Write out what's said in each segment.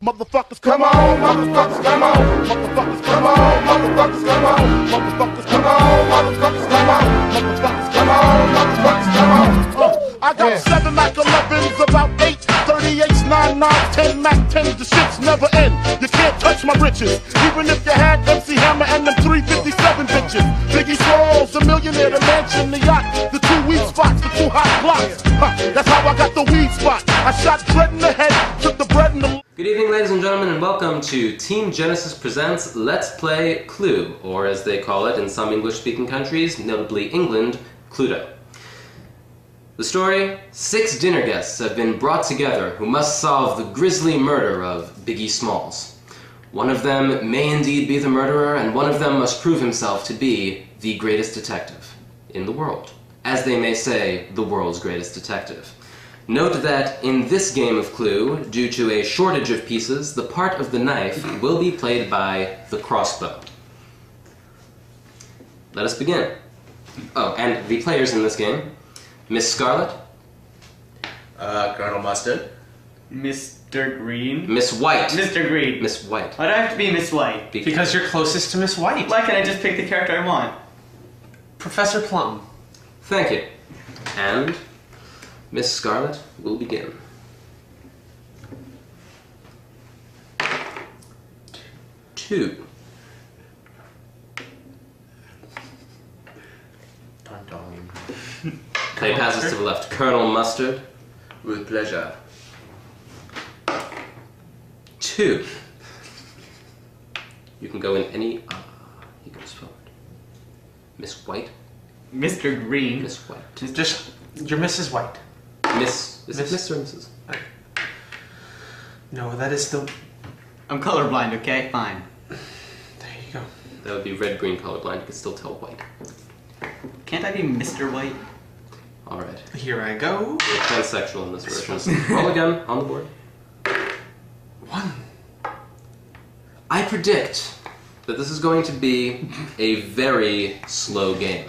Motherfuckers come on, motherfuckers come on, motherfuckers come on, motherfuckers come on, motherfuckers come on, motherfuckers come on, motherfuckers come on, motherfuckers come on. I got 7 Mac 11s, about 8 38s, 9 9s, 10 Mac 10s, the shits never end. You can't touch my riches, even if you had MC Hammer and them 357 bitches. Biggie Smalls, a millionaire, the mansion, the yacht, the 2 weed spots, the 2 hot blocks. That's how I got the weed spot. I shot dread in the head, took the bread in the... Good evening, ladies and gentlemen, and welcome to Team Genesis Presents Let's Play Clue, or as they call it in some English-speaking countries, notably England, Cluedo. The story: 6 dinner guests have been brought together who must solve the grisly murder of Biggie Smalls. One of them may indeed be the murderer, and one of them must prove himself to be the greatest detective in the world. As they may say, the world's greatest detective. Note that in this game of Clue, due to a shortage of pieces, the part of the knife will be played by the crossbow. Let us begin. Oh, and the players in this game: Miss Scarlet, Colonel Mustard, Mr. Green, Miss White. Mr. Green. Miss White. Why do I have to be Miss White? Because you're closest to Miss White. Why can't I just pick the character I want? Professor Plum. Thank you. And Miss Scarlet will begin. Two. Play passes to the left. Colonel Mustard. with pleasure. 2. You can go in any... he goes forward. Miss White. Mr. Green. Miss White. Just, you're Mrs. White. Is it Mr. or Mrs.? No, that is still... I'm colorblind, okay? Fine. There you go. That would be red-green colorblind. You can still tell white. Can't I be Mr. White? Alright. Here I go. We're transsexual in this version. Roll again on the board. 1. I predict that this is going to be a very slow game.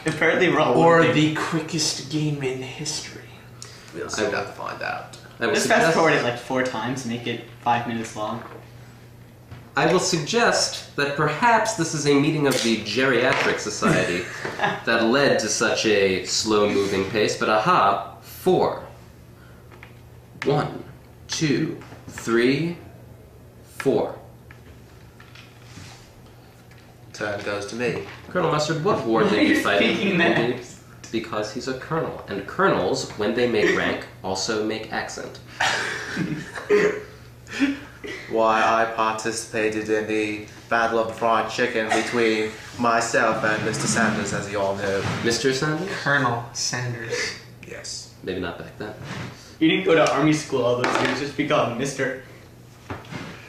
Apparently wrong. Or the quickest game in history. We'll soon have to find out. Just fast forward it like 4 times, make it 5 minutes long. I will suggest that perhaps this is a meeting of the Geriatric Society that led to such a slow-moving pace, but aha, 4. 1, 2, 3, 4. Turn goes to me. Colonel Mustard, what war Why did are you you fight speaking in? that? Because he's a colonel, and colonels, when they make rank, also make accent. Why, I participated in the Battle of the Fried Chicken between myself and Mr. Sanders, as you all know. Mr. Sanders? Colonel Sanders. Yes. Maybe not back then. You didn't go to army school all those years, just be called Mr.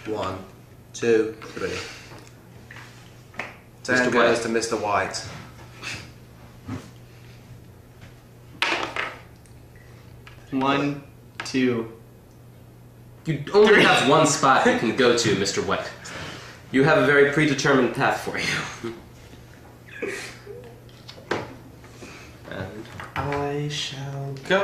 1, 2, 3. Turn Mr. goes White. to Mr. White. One, 2. You only have one spot you can go to, Mr. White. You have a very predetermined path for you. And I shall go.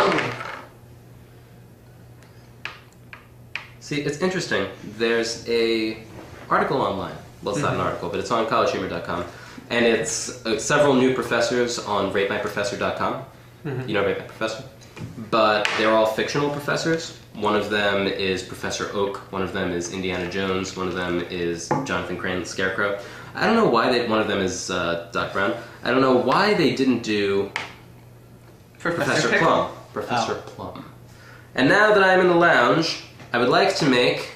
see, it's interesting. There's a article online. Well, it's not an article, but it's on collegehumor.com. And it's several new professors on ratemyprofessor.com. You know Rate My Professor? But they're all fictional professors. One of them is Professor Oak, one of them is Indiana Jones, one of them is Jonathan Crane, Scarecrow. I don't know why one of them is Doc Brown. I don't know why they didn't do Professor Pickle? Plum. Professor Plum. And now that I'm in the lounge, I would like to make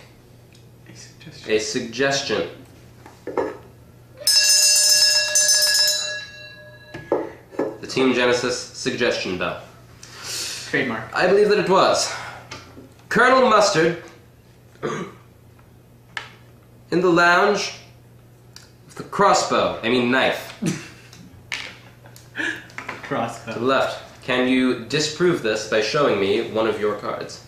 a suggestion. The Team Genesis suggestion bell. Trademark. I believe that it was Colonel Mustard in the lounge with the crossbow, knife, to the Crossbow. left. Can you disprove this by showing me one of your cards?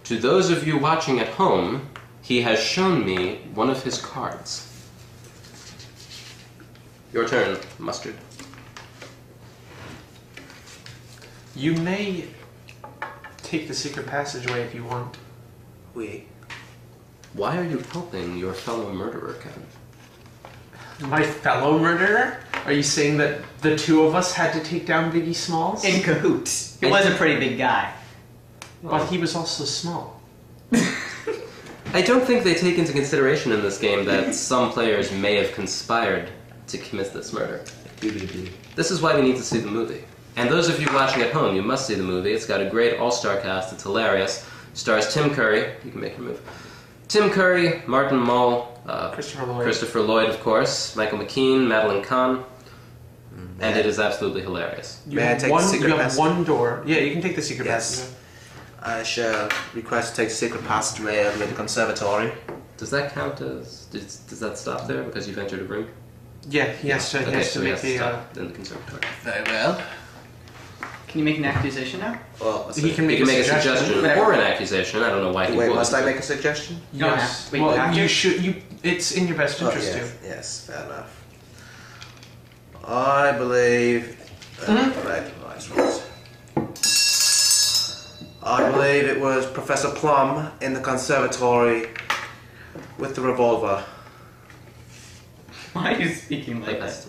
To those of you watching at home, he has shown me one of his cards. Your turn, Mustard. You may take the secret passageway if you want. We. Why are you helping your fellow murderer, Kevin? My fellow murderer? Are you saying that the two of us had to take down Biggie Smalls? In cahoots. He was a pretty big guy. But he was also small. I don't think they take into consideration in this game that some players may have conspired to commit this murder. This is why we need to see the movie. And those of you watching at home, you must see the movie. It's got a great all-star cast. It's hilarious. Stars Tim Curry. You can make your move. Tim Curry, Martin Mull, Christopher Lloyd, of course, Michael McKean, Madeline Kahn, and it is absolutely hilarious. You have one door. Yeah, you can take the secret passage. I shall request to take the secret passageway over to the conservatory. Does that count as... Does that stop there because you've entered a room? Yeah, he has to, make the... stop in the conservatory. Very well. Can you make an accusation now? Well, he can make a suggestion or an accusation. I don't know why he would. Must I make a suggestion? You don't Yes. have. Wait, Well, you should. It's in your best interest yes, to. yes, fair enough. I believe... right. I believe it was Professor Plum in the conservatory with the revolver. Why are you speaking like that?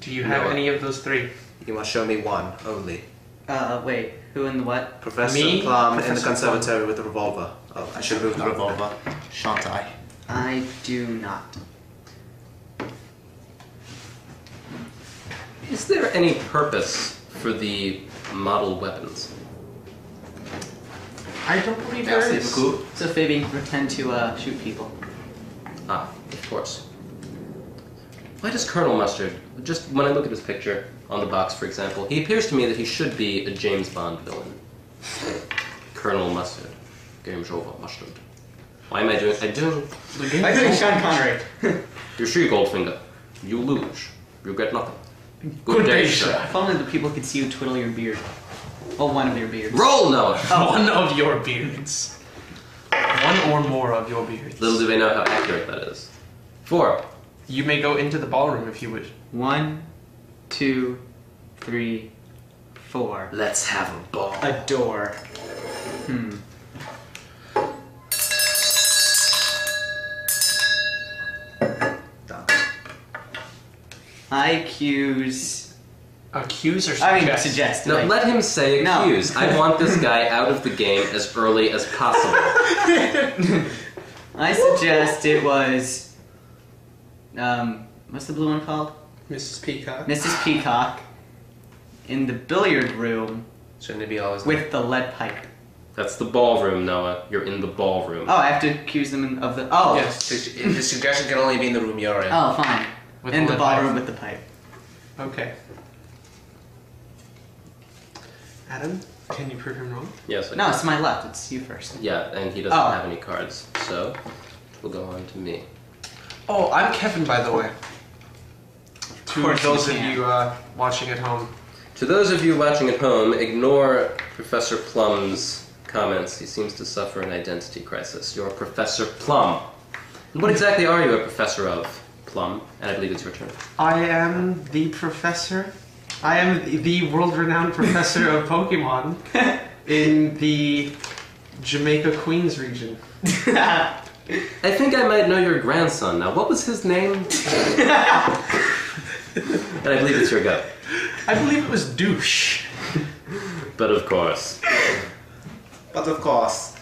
Do you have any of those three? You must show me one only. Wait. Who in the what? Professor Plum in the conservatory with the revolver. Oh, I should move the revolver. Shan't I? I do not. Is there any purpose for the model weapons? I don't believe there is. So Fabian can pretend to shoot people. Ah, of course. Why does Colonel Mustard, just when I look at his picture on the box, for example, he appears to me that he should be a James Bond villain. Colonel Mustard. Game's over, Mustard. Why am I doing... I'm doing Sean Connery. You see, Goldfinger, you lose. You get nothing. Good day, sir. If only the people could see you twiddle your beard. Well, one of your beards. Roll, Noah! One of your beards. One or more of your beards. Little do they know how accurate that is. 4. You may go into the ballroom if you wish. 1, 2, 3, 4. Let's have a ball. A door. I accuse... Accuse or I suggest? mean, suggest. No, let him say No. accuse. I want this guy out of the game as early as possible. I suggest it was... what's the blue one called? Mrs. Peacock. Mrs. Peacock in the billiard room Shouldn't it be always... with the lead pipe. That's the ballroom, Noah. You're in the ballroom. Oh, I have to accuse them of the... Oh! Yes. The suggestion can only be in the room you're in. Oh, fine. With In the the lead pipe. ballroom with the pipe. Okay. Adam, can you prove him wrong? Yes, I No, can. it's my left. It's you first. Yeah, and he doesn't Oh. have any cards, so we'll go on to me. Oh, I'm Kevin, by the way. To course those you of can. you watching at home. To those of you watching at home, ignore Professor Plum's comments. He seems to suffer an identity crisis. You're Professor Plum. And what exactly are you a professor of, Plum? And I believe it's your turn. I am the professor. I am the world-renowned professor of Pokemon in the Jamaica Queens region. I think I might know your grandson now. What was his name? And I believe it's your go. I believe it was Douche. But of course. But of course.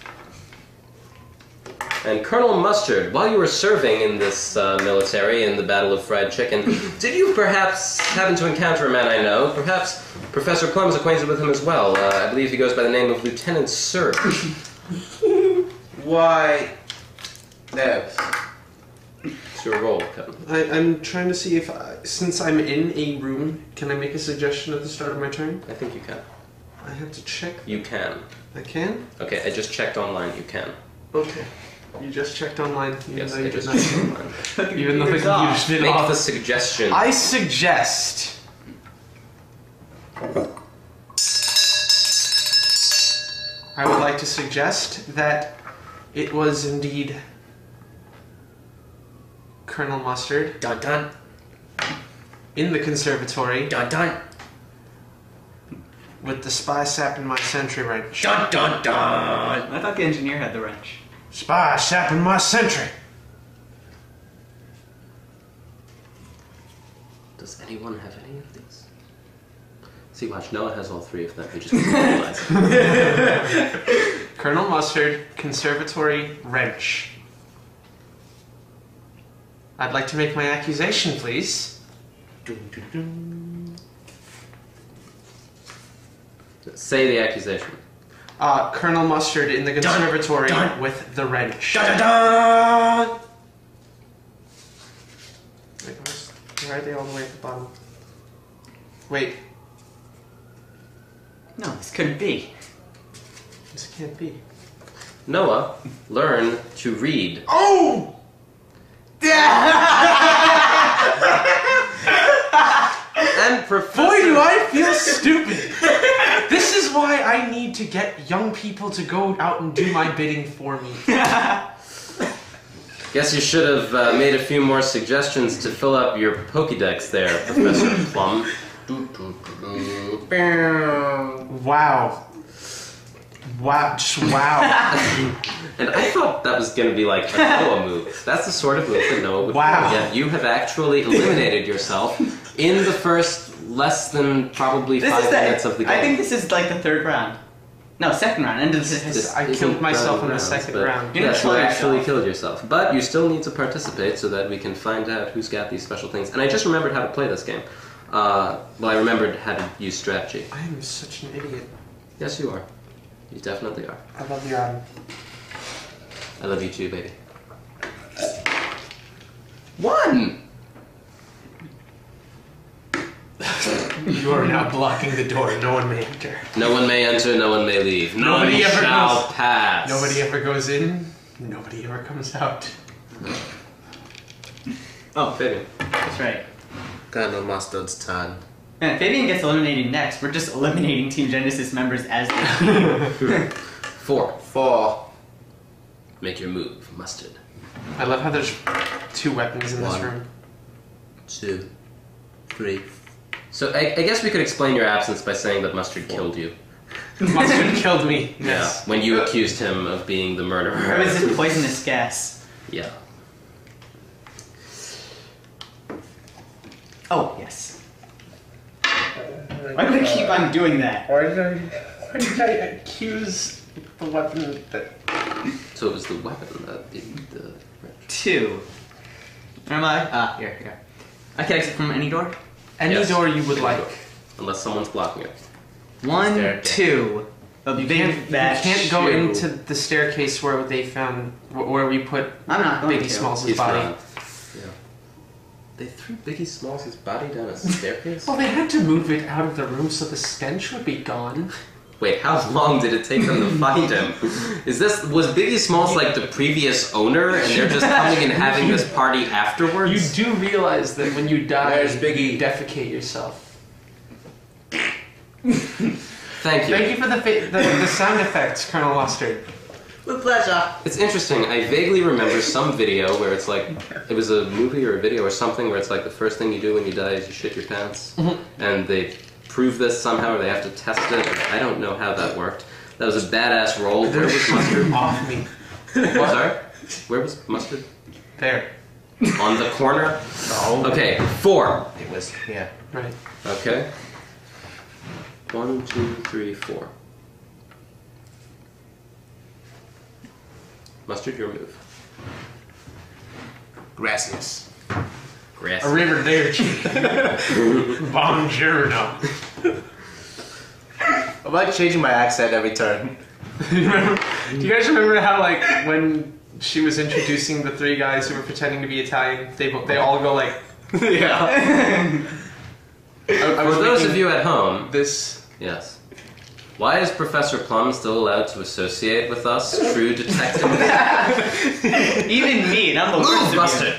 And Colonel Mustard, while you were serving in this military in the Battle of Fried Chicken, did you perhaps happen to encounter a man I know? Perhaps Professor Plum is acquainted with him as well. I believe he goes by the name of Lieutenant Surge. Why... No. It's your role, Kevin. I'm trying to see if, since I'm in a room, can I make a suggestion at the start of my turn? I think you can. I have to check. You can. I can? Okay, I just checked online. You can. Okay. You just checked online, even Yes, though I you just did checked not. online. Even though the computer's been Make off. the suggestion. I suggest... I would like to suggest that it was indeed Colonel Mustard Dun dun. in the conservatory Dun dun. with the spy sap in my sentry wrench. Dun dun dun! I thought the engineer had the wrench. Spy sap in my sentry. Does anyone have any of these? See, watch, Noah has all three of them. He just realized. Colonel Mustard, conservatory wrench. I'd like to make my accusation, please. Say the accusation. Colonel Mustard in the conservatory with the wrench. Dun dun! Wait, why are they all the way at the bottom? Wait, No, this couldn't be. this can't be. Noah, learn to read. Oh! And Professor... Boy, do I feel stupid! This is why I need to get young people to go out and do my bidding for me. Guess you should have made a few more suggestions to fill up your Pokédex there, Professor Plum. Wow. Wow, just wow. And I thought that was going to be like a Noah move. That's the sort of move that Noah would Wow. Yet you have actually eliminated yourself in the first less than probably 5 minutes of the game. I think this is like the third round. No, second round. End of the I killed myself in the second round. You didn't Yes, you kill actually yourself. killed yourself. But you still need to participate so that we can find out who's got these special things. And I just remembered how to play this game. Well, I remembered how to use strategy. I am such an idiot. Yes, you are. You definitely are. I love you, Adam. I love you too, baby. 1! You are now blocking the door. No one may enter. No one may enter, no one may leave. Nobody None ever shall goes- pass. Nobody ever goes in. Nobody ever comes out. Oh, Fabian. that's right. Colonel Mustard's turn. Man, if Fabian gets eliminated next, we're just eliminating Team Genesis members as they 4. 4. Make your move, Mustard. I love how there's 2 weapons in this 1, room. 2, 3. So I guess we could explain your absence by saying that Mustard killed you. Mustard killed me. Yeah. Yes. When you accused him of being the murderer. Or is it poisonous gas? Yeah. Oh, yes. Why do I keep on doing that? Why did I accuse the weapon that... So it was the weapon that did the... 2. Where am I? Ah, here. I can exit from any door? Any Yes. door you would like. Unless someone's blocking it. 1, Staircase. 2. A You big can't go shoe. into the staircase where they found... where we put I'm not going Biggie to. Smalls' He's body. gone. Yeah. They threw Biggie Smalls' body down a staircase? Well, they had to move it out of the room so the stench would be gone. Wait, how long did it take them to find him? Was Biggie Smalls like the previous owner and they're just coming and having this party You afterwards? do realize that when you die, There's Biggie. you defecate yourself. Thank you. Thank you for the sound effects, Colonel Mustard. With pleasure. It's interesting. I vaguely remember some video where it's like, it was a movie or a video or something where it's like the first thing you do when you die is you shit your pants. And they prove this somehow or they have to test it. I don't know how that worked. That was a badass roll. Where was Mustard? Off me. Oh, sorry? Where was Mustard? There. On the corner? No. Okay, 4. It was here. Right. Okay. 1, 2, 3, 4. Mustard, your move. Gracias. Grass. Arrivederci. Buongiorno. I'm like changing my accent every turn. Do you guys remember how, like, when she was introducing the 3 guys who were pretending to be Italian, they all go like, Yeah. I For was those making of you at home, this. yes. Why is Professor Plum still allowed to associate with us, true detectives? Even me, and I'm the worst Move, of you. Mustard!